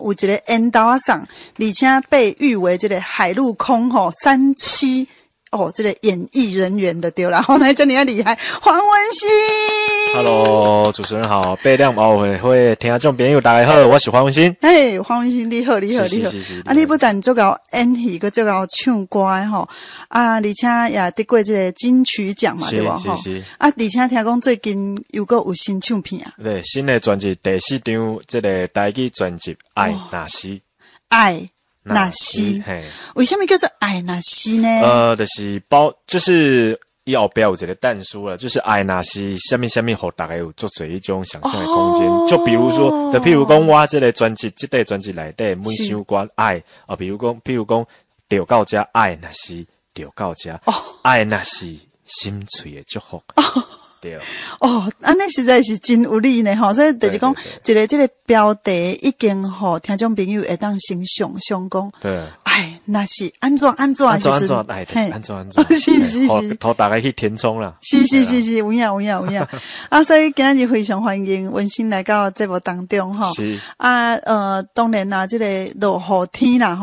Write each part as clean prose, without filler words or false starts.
有一个烟道啊上，而且被誉为这个海陆空3栖这个演艺人员的对啦，那真的要厉害，黄文兴。Hello， 主持人好，八点后会听众朋友大家好，我是黄文兴。嘿，黄文兴你好，你好。啊，你不但做到演戏，佮做到唱歌吼，而且也得过这个金曲奖嘛，对吧？是。啊，而且听讲最近又有新唱片啊。对，新的专辑第4张，这个台语专辑《爱那西》。爱那西，为什么叫做爱那西呢？就是后边有一个但书了，就是爱那西，下面给大家有做做一种想象的空间。就比如说，譬如讲我这个专辑，这个专辑内底每首歌爱啊，譬如讲，就到这爱那西，就到这爱那西，心碎的祝福。对安尼实在是真有理呢所以就是讲一个这个标题已经听众朋友会当先想讲，对，那是安怎安怎，是头大家去填充啦，是，有影啊，所以今日非常欢迎文兴来到节目当中是当然啦，这个落雨天啦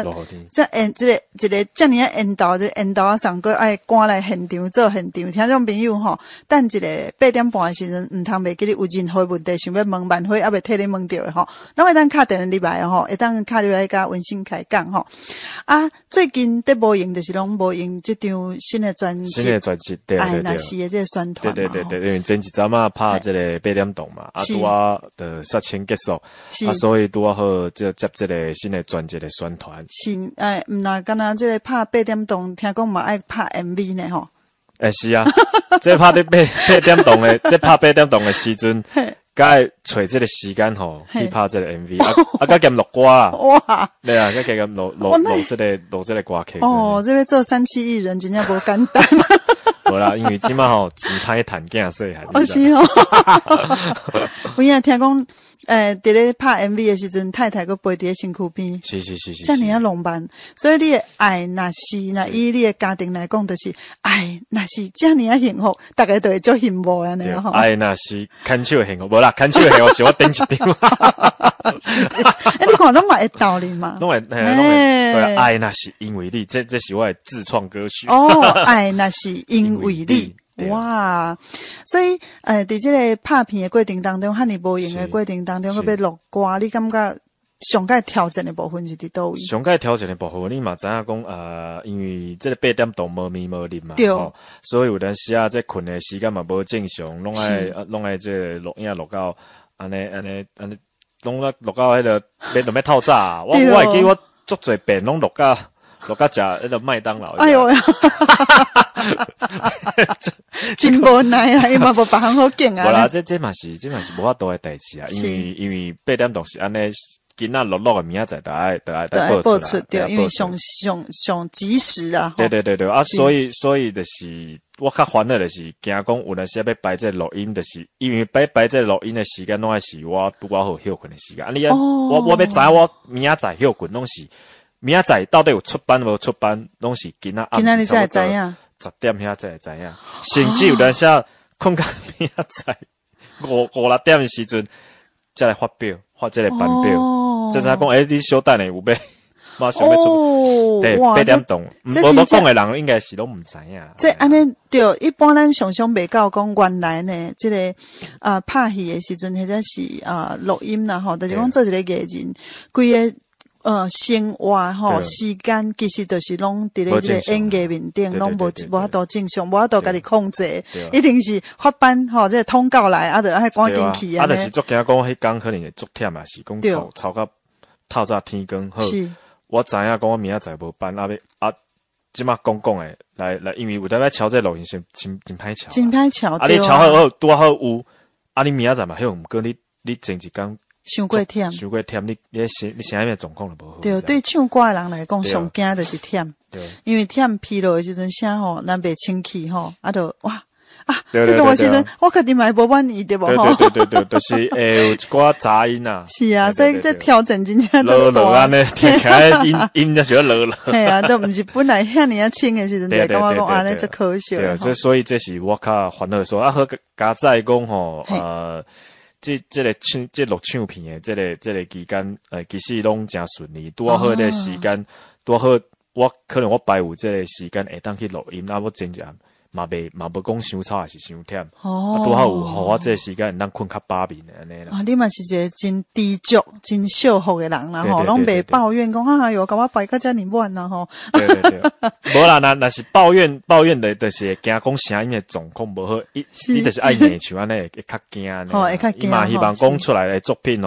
落雨天，这个这么烟道，这烟道上个爱赶来现场做现场，听众朋友等一个8点半的时阵，唔通袂记你有任何问题想要问万岁，也袂替你问到的咱会当敲电话入来会当敲入来甲文兴开讲最近在无用就是拢无用这张新的专辑，对，那是的这个宣传对，因为前一阵嘛拍这个8点档嘛，拄的杀青结束，所以拄好就接这个新的专辑的宣传。是唔那敢若这个拍8点档，听讲嘛爱拍 MV 呢是啊，这拍的8点档的，这拍8点档的时阵，该找这个时间去拍这个 MV， 甲兼录歌啊，哇，对啊，甲兼录这个歌曲。这边做3期艺人真正无简单。无啦，因为即马钱歹趁囝细汉。是有影听讲。伫咧拍 MV 的时阵，太太佫陪伫咧身躯边，是，这样浪漫。所以你的爱那是，那以你的家庭来讲，就是爱那是这样幸福，大家都会做幸福安尼爱那是牵手幸福，无啦，牵手幸福是我顶一张。你看拢嘛会道理嘛？拢会，对，爱那是因为你，这是我的自创歌曲。爱那是因为你。哇，所以在这个拍片的过程当中，和你无用的过程当中，要录歌，你感觉上界挑战的部分是伫倒位？上界挑战的部分，你嘛知影讲因为这个8点档无眠无日嘛，所以有阵时这困的时间嘛无正常，拢爱这个录音录到安尼，拢录到迄个要透早。我会记我足侪遍拢录到食迄个麦当劳。哎呦呀！真无奈啊，伊嘛无别项好拣啊。无啦，这嘛是无法度的代志啊，因为8点档是安尼，今仔录的明仔载都爱播出对，因为上及时啊。对啊，所以就是我较烦恼的是，惊讲有阵时要摆这录音，就是因为摆这录音的时间，拢爱是我好休困的时间。你我要知我明仔载休困，拢是明仔载到底有出班无出班，拢是今仔你才会知影。10点遐才会知影，甚至有阵时困到明仔载5-6点的时阵，才来发这个版表。即是讲，你小等下有要马上要出，对8点档，无讲的人应该是拢唔知影。这安尼对，一般咱常袂到讲原来呢，这个拍戏的时阵或者是录音啦就是讲做一个艺人，规个。生活时间其实就是拢伫咧这个演艺面顶，拢无法度正常，无法度家己控制，一定是发班这个通告来，就爱赶紧去啊。就是足惊讲迄工可能会足忝啊，是讲吵到透早天光好。我知影讲我明仔载无班，即马讲诶，来，因为有当要敲这录音声，真歹敲，真歹敲。你敲好拄好有，你明仔载嘛，毋过你前一工。伤过忝，你啥物状况都无好。对唱歌的人来讲，上惊就是忝。因为忝疲劳的时阵，啥咱袂清气就哇迄个时阵，我肯定嘛无满意对无对，就是有一寡杂音啊。是啊，所以这挑战真正都落安尼，听起来音就是要落。系啊，都毋是本来遐尔清的时阵，就感觉讲安尼就可惜。对，所以这是我较烦恼说好加载讲这录唱片的这个期间，其实拢真顺利。拄好迄个时间，拄好可能我排有这个时间会当去录音，我真正嘛无讲伤吵还是伤忝。拄好有互我这个时间会当困较饱眠的安尼啦。你嘛是一个真知足、真惜福的人啦吼，拢袂抱怨讲哟，甲我排到遮尔晚啦吼。对，无啦，那是抱怨的，就是惊讲声音的状况无好，你就是爱硬像安尼会较惊呢。会较惊。伊嘛希望讲出来的作品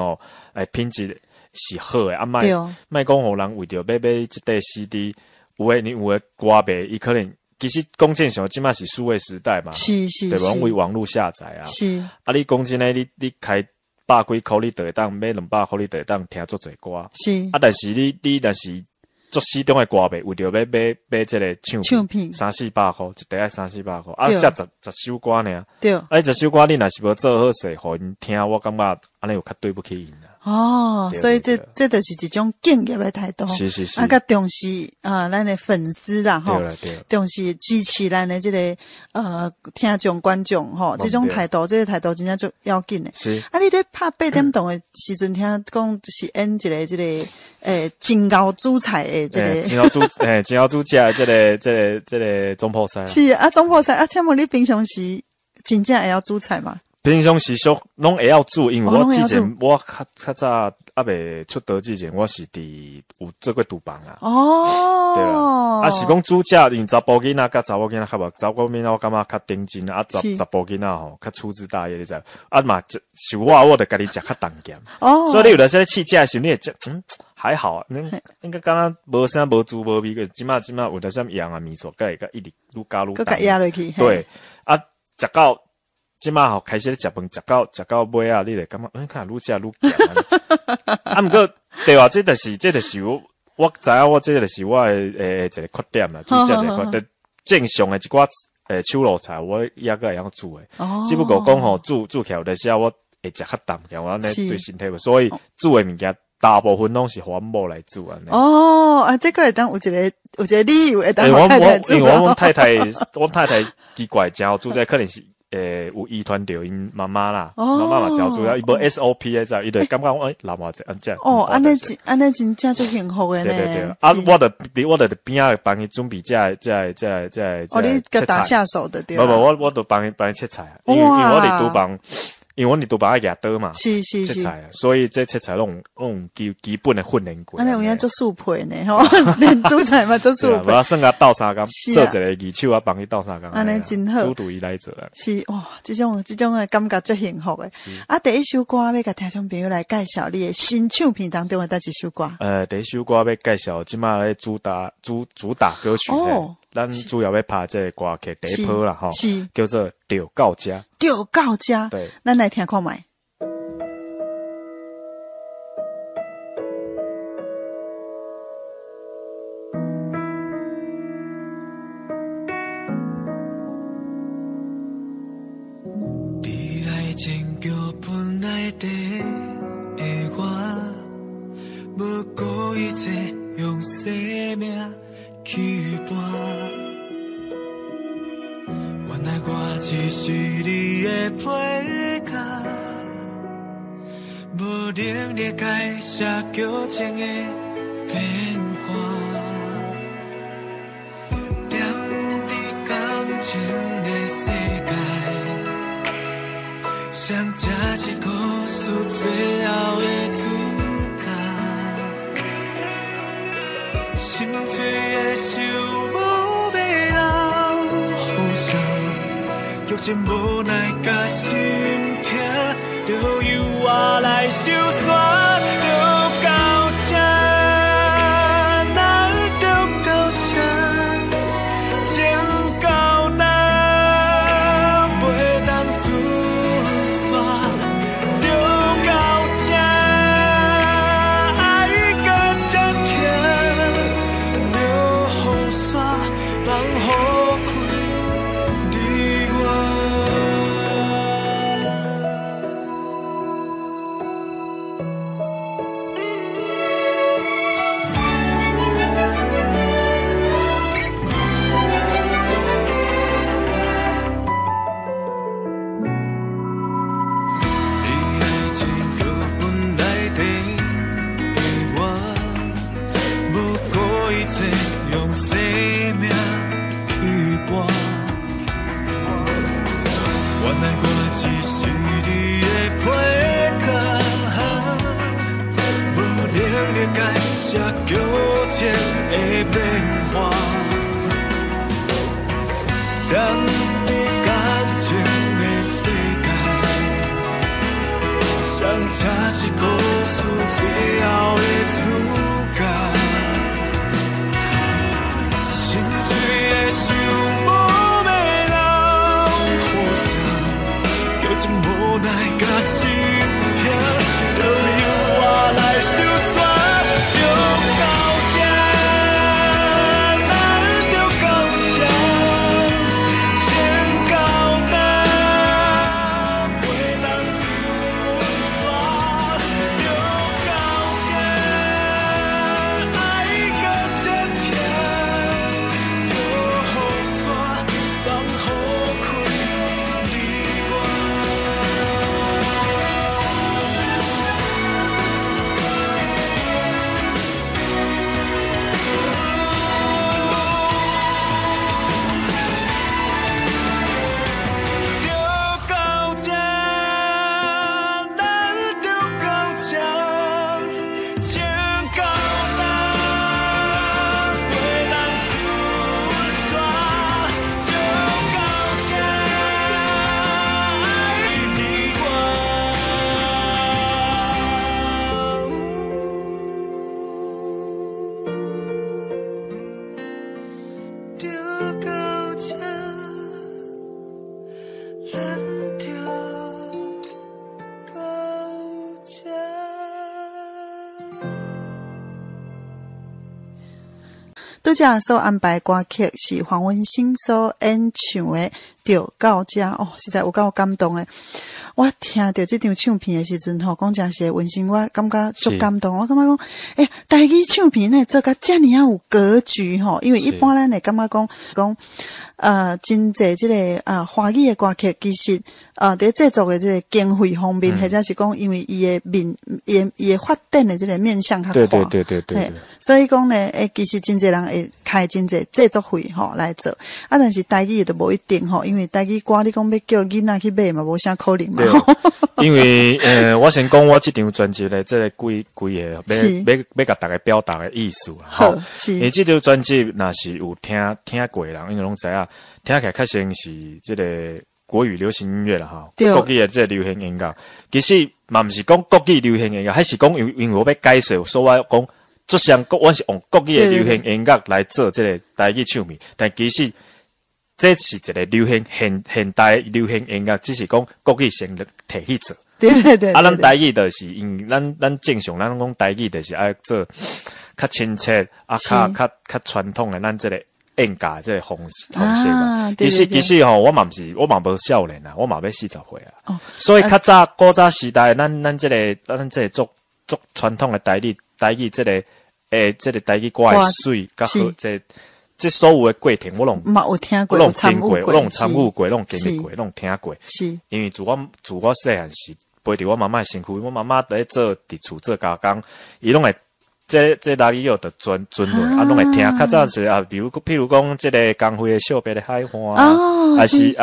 品质是好的，莫讲互人为着买这块 CD， 有的歌迷伊可能。其实讲真上，即马是数位时代嘛，是，对吧？为网络下载啊，是。你讲真诶，你开100几箍，你就会当买200箍，你就会当听足侪歌。是。但是你若是做始终诶歌迷，为着要买这个唱片300-400箍，一袋300-400箍，才10首歌呢。对。10首歌你若是无做好势，互因听，我感觉安尼有较对不起因啦。所以这就是一种敬业的态度，是，较重视咱的粉丝啦，吼，重视支持咱的这个听众观众吼，这种态度，这个态度真正就要紧的。是，你在拍8点档的时阵，听讲是演一个这个真高主菜的这个，真高主家这个总铺师。是总铺师请问你平常时真正会晓煮菜吗？平常时拢会晓煮，因为我之前我较早未出道之前，我是有做过厨房啦。对啦，是讲煮食，因查甫囡仔甲查某囡仔较无，查某囡仔我感觉较顶真啊，查甫囡仔吼较粗枝大叶，你知？嘛是我就家己食较重咸。所以你有的时候试食的时候，你会食还好啊，应该刚刚无啥无煮无味个，即马有的什样啊味素，甲一直愈加愈重。佮压落去。对，食到。即马吼开始咧食饭，食到尾啊，你就感觉看愈食愈咸。毋过对啊，这就是我知影，我这就是我一个缺点啦，煮食一个缺点。正常的一寡手路菜，我也个会晓煮诶。只不过讲吼煮起来有的时候我会食较重，我安尼对身体无，所以煮诶物件大部分拢是阮某来煮安尼。这个会当有一个理由会当我太太煮。因为我太太奇怪，真好煮，这可能是。有遗传着因妈妈啦，妈妈嘛教主要伊无 SOP 诶，伊就感觉老妈这样。安尼真正就幸福诶呢。对，我的边仔帮伊准备这。你个打下手的对。我都帮伊切菜，因为我伫厨房。因为我厨房爱拿刀嘛，是切菜，所以这切菜拢基本的训练过。安尼有影做素配呢，吼，练煮菜嘛做素配。我算甲斗相共，做一个二手啊，帮伊斗相共。安尼真好，主导伊来做啦。是哇，这种的感觉最幸福诶。第一首歌要甲听众朋友来介绍你的新唱片当中的哪一首歌？第一首歌要介绍，即马咧主打歌曲咧。咱主要要拍这个歌曲第一波啦，吼，叫做《着到家》。着到家，对，咱来听看卖。你爱情叫本来的我，无顾一切用生命。去伴，原来我只是你的配角，无能力解释旧情的变化，踮伫感情的世界，谁才是故事最后的主角？心碎的想无要留互相，剧情无奈甲心痛，就由我来收煞，就到这，哪就到这，情到哪袂当自煞，就到这，爱甲这疼。放好开你我。切用生命去搏。原来我只是你的配角，无能力解释纠结的变化。咱伫感情的世界，相差是故事最后的主角。心碎的想无要流，雨声叫真无奈甲心痛，就由我来收煞。拄则所安排歌曲是黄文兴所演唱的《就到这》哦，实在有够感动的。我听到这张唱片的时阵吼，讲真是文兴，我感觉足感动。我感觉讲，台语唱片呢做甲遮尔啊有格局吼，因为一般咱会感觉讲真济这个华语的歌曲，其实伫制作的这个经费方面，或者是讲因为伊的发展的这个面向较宽，对，所以讲呢，其实真济人会开真济制作费吼来做，但是台语就无一定吼，因为台语歌你讲要叫囡仔去买嘛，无啥可能嘛。因为我先讲我这张专辑的这个规个要甲大家表达的意思啦。好，因为这张专辑若是有听过的人，因为拢知影，听起来较像是这个国语流行音乐啦哈。国语的这个流行音乐，其实嘛不是讲国语流行音乐，还是讲因为我要解说，所以我讲做像我是用国语的流行音乐来做这个台语唱片，但其实这是一个流行现代流行音乐，只是讲国语先提去做。对。咱台语就是因为咱正常咱讲台语就是爱做较亲切较传统的咱这个演歌这个方式嘛。其实吼，我嘛无少年啊，我嘛要40岁啊。所以较早古早时代，咱这个做传统的台语这个这个台语歌的水较好这所有的过程，我拢有听过，我拢参与过，拢经历过，拢听过。是，因为自我细汉时陪伫我妈妈身躯，我妈妈在做伫厝做加工，伊拢会这哪里有的准落，拢会听。较早是譬如讲这个光辉的小白的海花啊，还是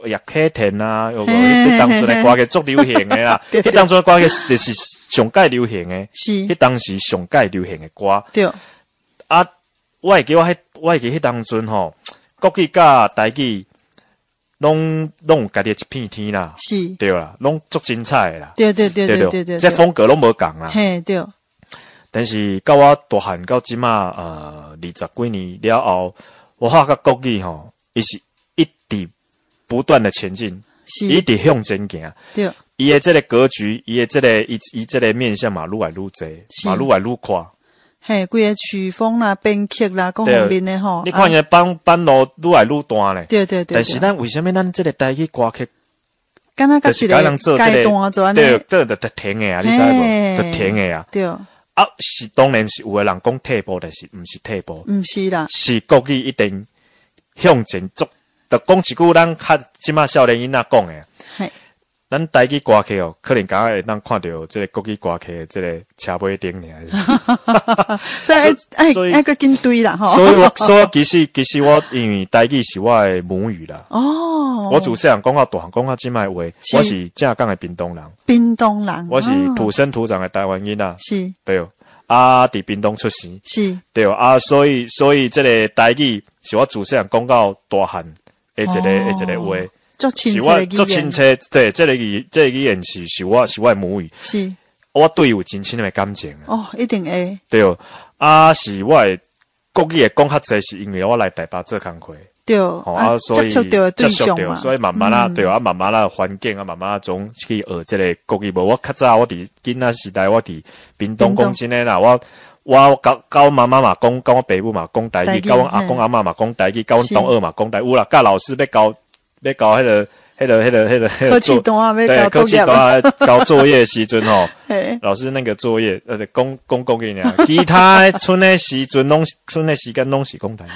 叶启田啊，有迄当初的歌曲足流行的啦，迄当初的歌曲就是上界流行的，是，迄当时上界流行的歌。对，我会记迄当阵吼，国语甲台语拢有家己一片天啦，是，对啦，拢足精彩的啦，对，这风格拢无共啦，嘿，对。但是到我大汉到即马20几年了后，我发觉国语吼，伊是一直不断的前进，一直向前行，对，伊的这个格局，伊的这个伊这个面向嘛，愈来愈侪，嘛愈来愈宽。嘿，规个曲风啦、编曲啦，各方面的吼。你看伊班路愈来愈大咧。对。但是咱为什么咱这个台语歌曲，敢若就是阶段做安尼？对，停的啊，你知无？就停的啊。对。是当然是有的人讲退步，但是毋是退步，毋是啦，是国语一定向前走。就讲一句咱即马少年囡仔讲的，咱台语歌曲哦，可能刚刚会当看到这个国语歌曲的这个车尾灯尔。所以爱个跟对啦吼。所以其实我因为台语是我的母语啦。哦，我自细汉讲到大汉，讲到即卖话，我是正港的屏东人。屏东人，我是土生土长的台湾囡仔。是，对。啊，伫屏东出生。是，对啊，所以这个台语是我自细汉讲到大汉的一个话。做亲切的语言，做亲切，对，这个语言是我的母语，是，我对有真深的感情啊。哦，一定会，对，是我的国语的讲较济，是因为我来台北做工课，对，所以接触到对象嘛，所以慢慢啦，对啊，慢慢啦，环境啊，慢慢总去学这个国语。无我较早我伫囡仔时代，我伫屏东讲真诶啦，我教妈妈嘛讲，教我爸母嘛讲台语，教我阿公阿嬷嘛讲台语，教我同学嘛讲台语啦，教老师要教迄个考试单啊，要交作业啊，交作业的时阵吼，老师那个作业讲国语尔，其他剩的时阵剩的时间拢是讲台语，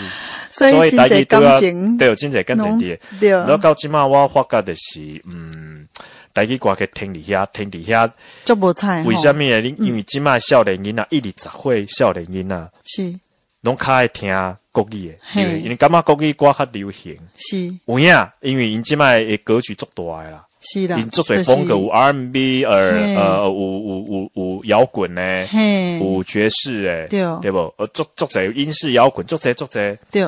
所以台语感情对，真侪感情伫。对，然后到即马我发觉就是台语歌曲听伫遐，足无彩。为虾米呢？因为即马少年囡仔1、20岁少年囡仔是拢较爱听国语的，因为感觉国语歌较流行。是有影，因为因即摆的歌曲足大的啦，是啦，因足侪风格有 R&B， 有摇滚呢，有爵士诶，对无？足侪英式摇滚，足侪。对。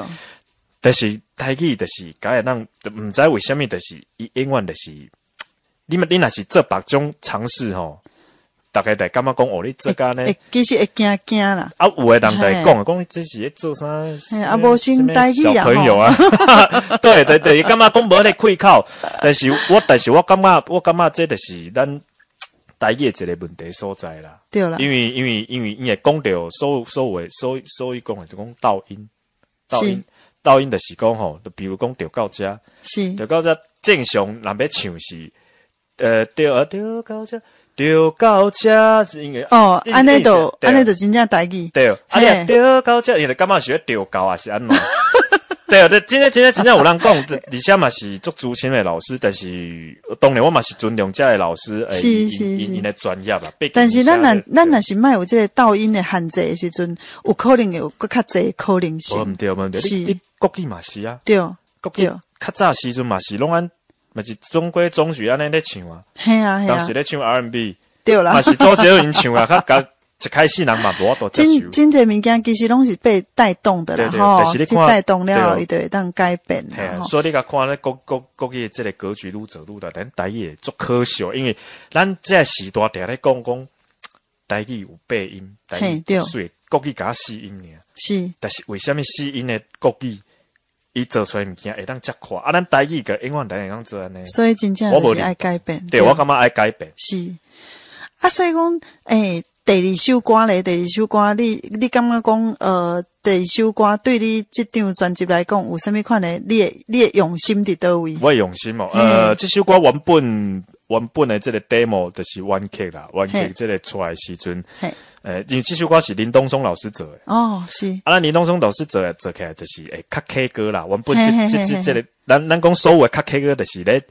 但是台语就是敢会让毋知为虾米，就是伊永远就是你若是做别种尝试吼。大概在感觉讲，你做干呢？其实会惊啦。啊，有的人在讲，你这是在做啥？啊，无心台语小朋友啊，对，感觉讲无咧开口。但是我感觉这就是咱台语一个问题所在啦。对啦。因为伊会讲到所以讲的是讲噪音就是讲吼，比如讲调到遮，是调到遮正常人要唱是调到遮。调到遮是因为安尼就真正台语。对，调到遮，因为感觉是要调到还是安怎？对，真正有人讲，而且嘛是足资深的老师，但是当然我嘛是尊重遮的老师，因的专业啦。但是咱若是莫有这个噪音的限制的时阵，有可能有更较济可能性。无毋对，你国语嘛是啊，对，国语较早时阵嘛是拢安。嘛是中规中矩安尼咧唱啊，系啊，当时咧唱 R&B， 对啦，嘛是周杰伦唱啊，一开始人嘛无法度接受。真侪物件其实拢是被带动的啦，吼，是带动了，伊就会当改变啦。所以你甲看咧国语这个格局愈走愈大，但台语足可笑，因为咱这时代定咧讲台语有八音，台语水国语加4音尔，是，但是为虾米4音的国语？伊做出来物件会当遮快，咱台语个永远台会当做安尼，所以真正就是爱改变。对，我感觉爱改变。是，所以讲，第二首歌咧，你感觉讲，第二首歌对你这张专辑来讲，有啥物款的？你的用心伫倒位？我的用心哦，这首歌原本的这个 demo 就是原曲啦，原曲这个出来时阵。因为这首歌是林东松老师做的是咱林东松老师做起来就是较 K 歌啦，原本这个咱讲所有的较 K 歌就是咧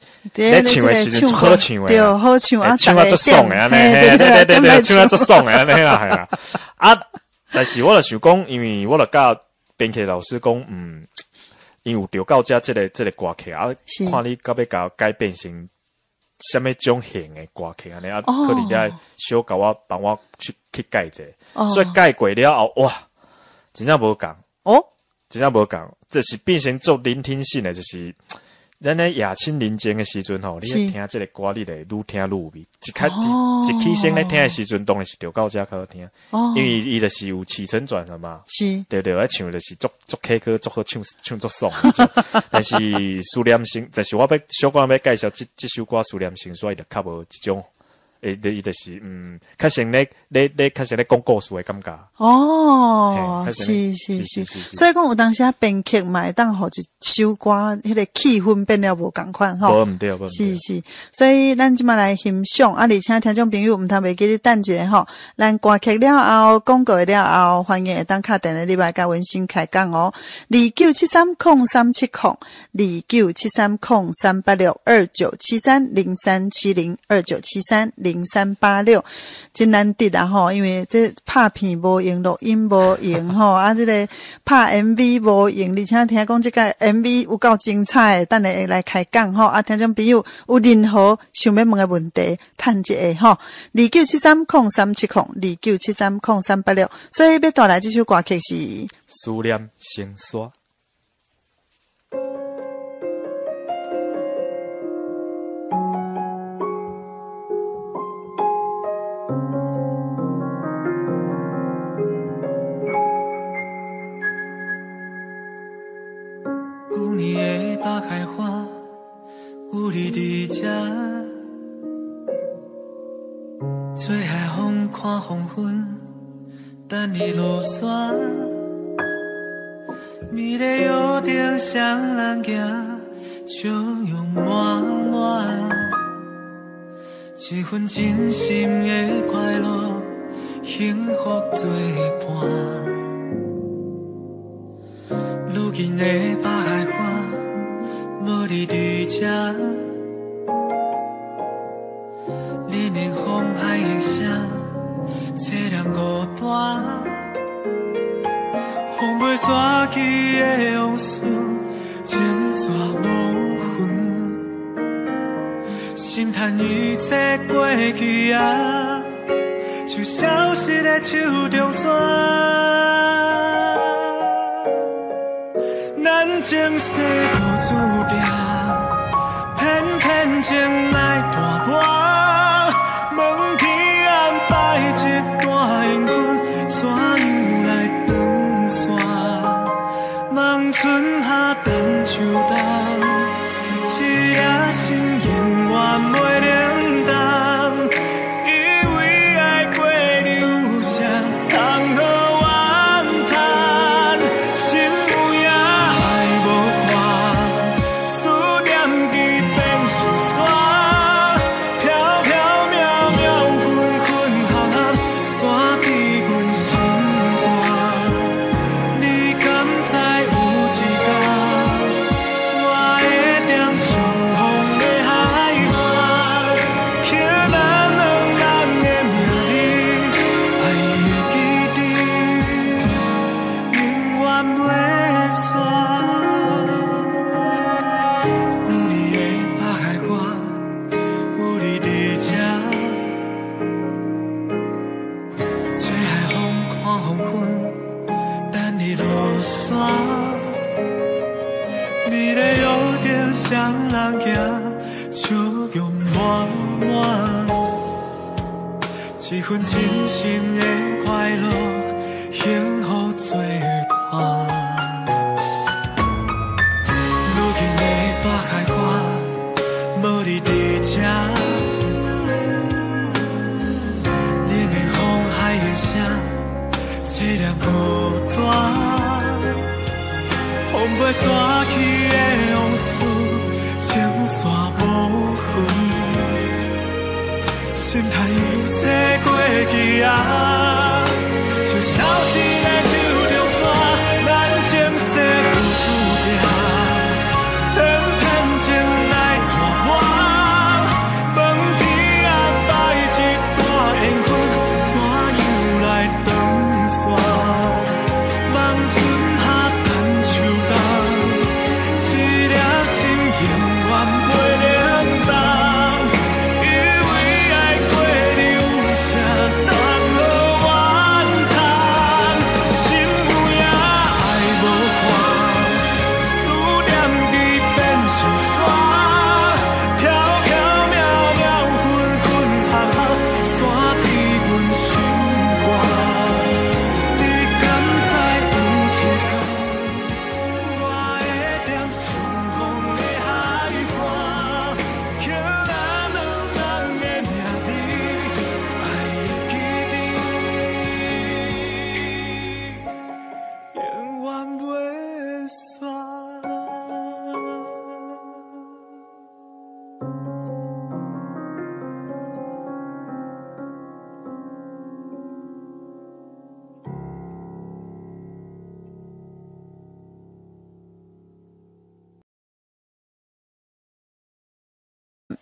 唱的时阵好唱的，对，好唱啊，唱啊足爽的安尼，对，唱啊足爽的安尼啦，系啦。但是我就想讲，因为我就甲编曲老师讲，因为有调到遮这个歌曲看你到要甲改变成什么种型的歌曲安尼可能咧小甲我帮我去改者，所以改过了后，哇，真正无共真正无共，这是变成做聆听性的，就是咱咧夜深人静的时阵吼，你听这个歌，你会愈听愈有味。一起先咧听的时阵，当然是调到遮较好听，因为伊就是有起承转合嘛，是，对，唱就是足 K 歌，足好唱足爽。但是思念性，但是我要小可要介绍这首歌思念性，所以就较无这种伊就是较先咧较先咧讲故事的感觉。哦，嘿是，所以讲有当时啊编曲嘛会当互一首歌迄个气氛变了无共款吼。无毋对，是，所以咱即马来欣赏啊，而且听众朋友毋通袂记咧等一下吼，咱歌曲了后，广告了后，欢迎会当敲电话入来甲温馨开讲哦。2973037029730386297303702386，真难得啊吼，因为这拍片无用，录音无用吼，啊，这个拍 MV 无用，而且听讲这个 MV 有够精彩，等下会来开讲吼，啊，听众朋友有任何想要问的问题，趁一下吼，2973037029730386，所以要带来这首歌曲是思念成沙。旧年的北海花，有你伫这，做海风看黄昏，等你落山。你的约定双人行，笑容满满，一份真心的快乐，幸福作伴。如今的北海花，无你伫这，连连风海的声，凄凉孤单。风袂散去的往事，情线无痕，心叹一切过去啊，就消失在手中线。咱前世无注定，天天情来大波，问天安排一段缘分，怎样来长线？望春夏等秋冬，一颗心永远袂冷淡，因为爱过流向，通好怨叹，心有影爱无看，思念已变成沙，飘飘渺渺，纷纷行行，散伫阮心肝。你敢知有一天，我会点相逢的海岸，刻咱两人的名字，爱的记忆永远袂散。旧年的北海花，有你伫这，吹海风看黄昏，等你落山。你的约定双人行，笑容满满，一份真心的快乐，幸福作伴。如今的北海花，无你伫这，连连风海的声，凄凉孤单。风袂散去的往事，情线无痕，心叹一切过去啊，就消失在手中线。咱前世有注定，天天情来大波，问天安排一段缘分，怎样来长线？望春夏等秋冬，一颗心永远袂冷淡，因为爱过流向，通好怨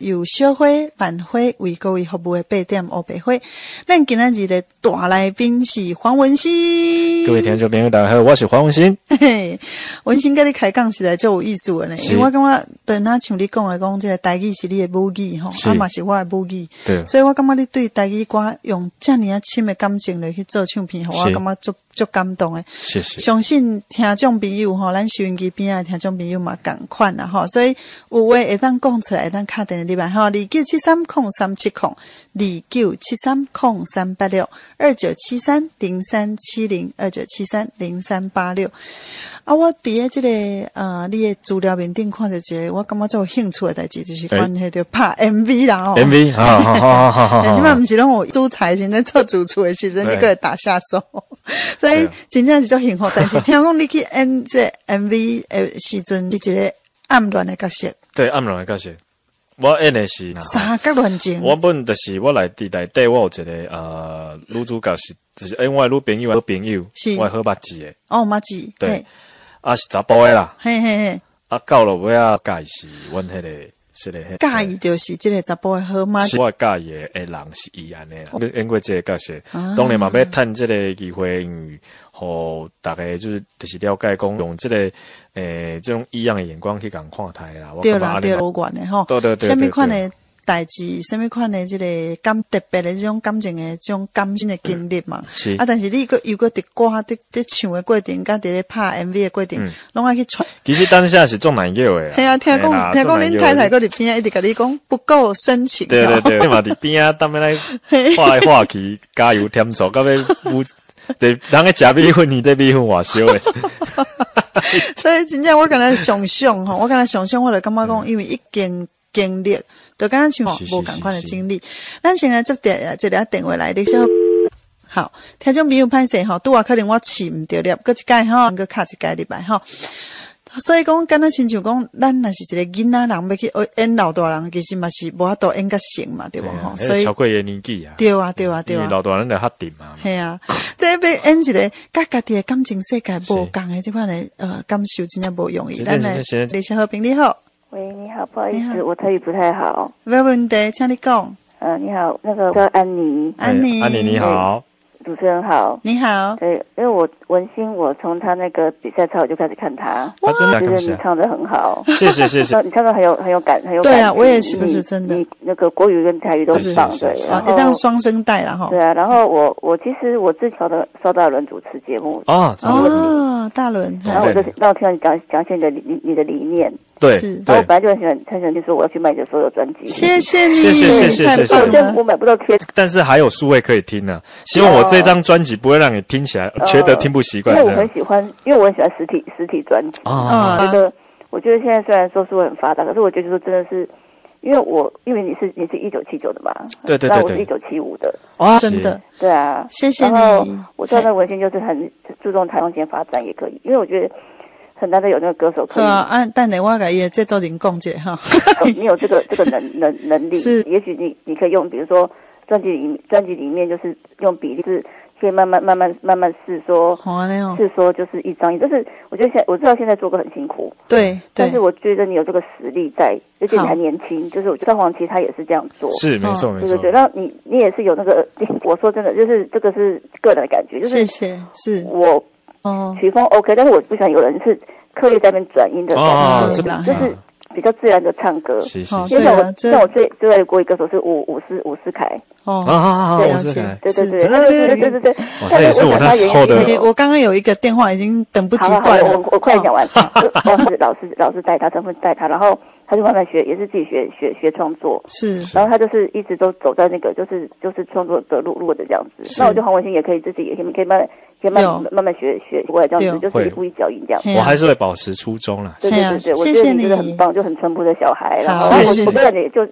由小花、万花为各位服务的8点黑白花。咱今仔日的大来宾是黄文馨。各位听众朋友，大家好，我是黄文馨。文馨跟你开讲实在就有意思的呢，因为我感觉对那像你讲的讲，这个台语是你的母语吼，啊嘛是我的母语，对，所以我感觉你对台语歌用这么啊深的感情来去做唱片，我感觉足感动的。谢谢。相信听众朋友吼，咱收音机边啊听众朋友嘛同款啦吼，所以有话会当讲出来，会当敲电话入来吼，29730370，29730386，29730386。啊，我伫即个你的资料面顶看到一个，我感觉最有兴趣的代志，就是关系到拍 MV 啦哦。MV， 好。即摆毋是拢有主才现在做主厨的时阵，你个打下手，所以真正是足幸福。但是听讲你去演这个 MV 的时阵，你一个暗恋的角色。对，暗恋的角色。我演的是三角恋情。我本就是我内底我有一个女主角是，就是我的女朋友，我好捌字的。哦，捌字。对。啊是查甫的啦。嘿嘿嘿。啊到了尾啊，介意是阮迄个是咧。介意就是即个查甫的好嘛。我介意的人是伊安尼啦。演过这个角色，当然嘛要趁这个机会，互大家就是了解讲用这个这种异样的眼光去共看待啦。对啦，对啦，有关的吼。对。什么款的代志，什么款的这个特别的这种感情的这种感性的经历嘛。是啊，但是你又搁伫歌伫唱的过程，甲伫咧拍 MV 的过程，拢爱去传。其实当下是做难叫的。系啊，听讲恁太太搁伫边啊，一直甲你讲不够深情。对，你嘛伫边啊，当面来画来画去，加油添醋，到尾对，人个食米粉，你这米粉外烧的。所以真正我敢若想象吼，我就感觉讲，因为一经历，就敢若像无共款的经历。咱先来接一个电话来，你说好，听众朋友歹势吼，拄啊可能我试毋着了，搁一届吼，搁敲一届入来吼。所以讲，敢若亲像讲，咱若是一个囡仔人要去演老大人，其实嘛是无法度演甲成嘛，对无吼？所以超过伊年纪啊。对啊。老大人就较定嘛。系啊，这要演一个甲家己的感情世界无共的这款的感受，真正无容易。咱来，李小和平你好。喂，你好，不好意思，我台语不太好。没问题，请你讲。你好，那个叫安妮。安妮你好。主持人好，你好。对，因为我文馨，我从他那个比赛操我就开始看他，真的觉得你唱得很好，谢谢。你唱得很有感，很有感。对啊，我也是，不是真的。你那个国语跟台语都很棒，对。一当双声带了哈。对啊，然后我其实我自己邵大伦主持节目大伦，然后我听到你讲现在你的理念。对，然后我本来就很喜欢就说我要去买你的所有专辑。谢谢你，谢谢。我买不到贴，但是还有数位可以听呢。希望我这张专辑不会让你听起来觉得听不习惯。因为我很喜欢实体专辑我觉得现在虽然说数位很发达，可是我觉得说真的是，因为你是1979的嘛，对，那我是1975的真的，对啊，谢谢你。然后我知道那文馨就是很注重台湾间发展也可以，因为我觉得。很难得有那个歌手可以但我甲伊这做人讲者哈，你有这个能力，是也许你可以用，比如说专辑里面就是用比例是可以慢慢试说就是一张，就是我觉得我知道现在做歌很辛苦，对，但是我觉得你有这个实力在，而且你还年轻，就是我知道黄琦他也是这样做，是没错，对，然后你也是有那个，我说真的，就是这个是个人的感觉，就是谢谢，是我。曲风 OK， 但是我不想有人是刻意在那边转音的感觉，就是比较自然的唱歌。因为像我最爱的国语歌手是伍思凯。对，对。这也是我那时候的。我刚刚有一个电话已经等不及断了，我快讲完。老师带他，身份带他，然后他就慢慢学，也是自己学创作。是。然后他就是一直都走在那个就是创作的路的这样子。那我觉得黄文馨也可以自己也可以慢慢学过来这样子，就是一步一脚印这样。我还是会保持初衷啦。对，我觉得你真的很棒，就很淳朴的小孩。然后我觉得你就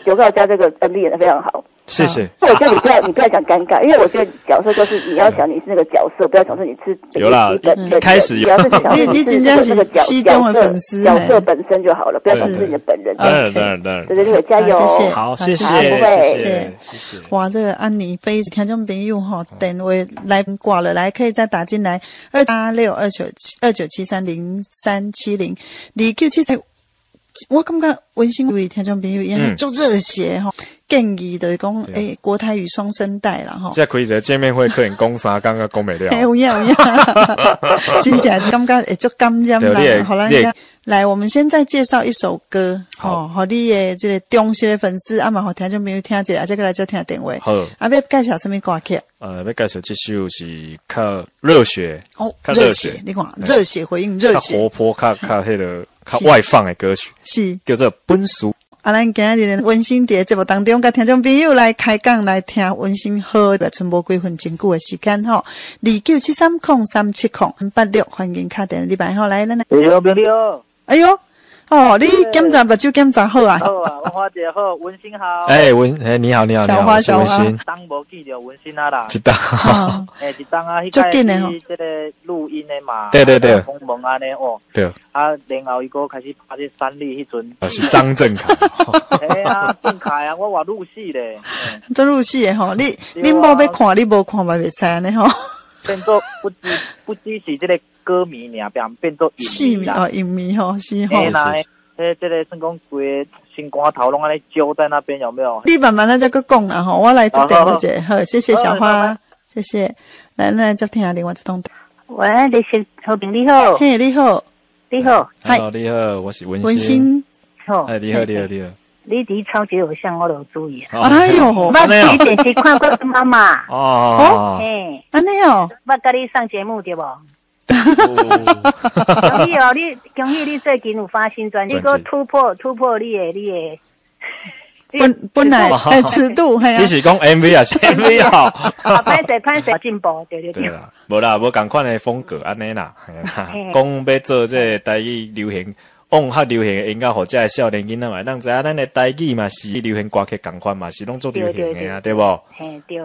刘兆佳这个 MV 演得非常好。谢谢。我觉得你不要讲尴尬，因为我觉得角色就是你要想你是那个角色，不要想说你是有啦，开始有。你真正是西东的粉丝，角色本身就好了，不要想是你的本人。当然。对，加油！好，谢谢。哇，这个安妮非听众朋友哈，电话来挂了，来可以再打进来286297303702973我感觉温馨为听众朋友也做热血吼，建议就是讲，国台语双声带啦吼。这可以在见面会可能讲啥，刚刚讲没了。有呀，真正感觉会足感染啦。好啦，来，我们现在介绍一首歌，好，和你的这个忠实的粉丝，啊嘛，好听众朋友听一下，再过来就听电话。好，啊，要介绍什么歌曲？要介绍这首是较热血哦，热血，你看，热血回应热血，活泼，较迄个。较外放的歌曲是叫做《本事》。啊，咱今日的温馨节目当中，甲听众朋友来开讲来听温馨好，剩无几分真久的时间吼。2973037086，欢迎打电话来吼，来咱来。你好，朋友。哎呦，哦，你检查目睭检查好啊？好啊，我花姐好，温馨好。你好，小花，温馨。当无记着温馨啊啦。一档。一档啊，迄个这个录音的嘛。对。公文安尼哦。对。啊，然后伊个开始拍这三立迄阵。是张正凯。嘿啊，正凯啊，我话入戏咧。做入戏的吼，你无要看，你无看嘛袂使安尼吼。变做不只是这个歌迷尔，变做戏迷哦，影迷吼，是吼。这个算讲规心肝头拢安尼揪在那边有没有？你慢慢再个讲啦吼，我来接电话者。好，谢谢小花，谢谢。来接听另外一通。喂，你是好朋你好。嘿，你好，你好。Hello， 你好，我是温馨。好。你好。你离超级偶像我都有注意啊。哎呦，我以前是看过妈妈。哦。嘿，安尼哦。我跟你上节目对不？恭喜哦！恭喜你最近有发新专辑，个突破你的本来尺度，你是讲 MV 啊？是 MV 好。拍摄进步，对。对啦，无啦，无同款的风格安尼啦。讲要做这台语流行，较流行的音乐，或者少年囡仔嘛，咱知影咱的台语嘛是流行歌曲同款嘛，是拢做流行的啊，对不？嘿，对。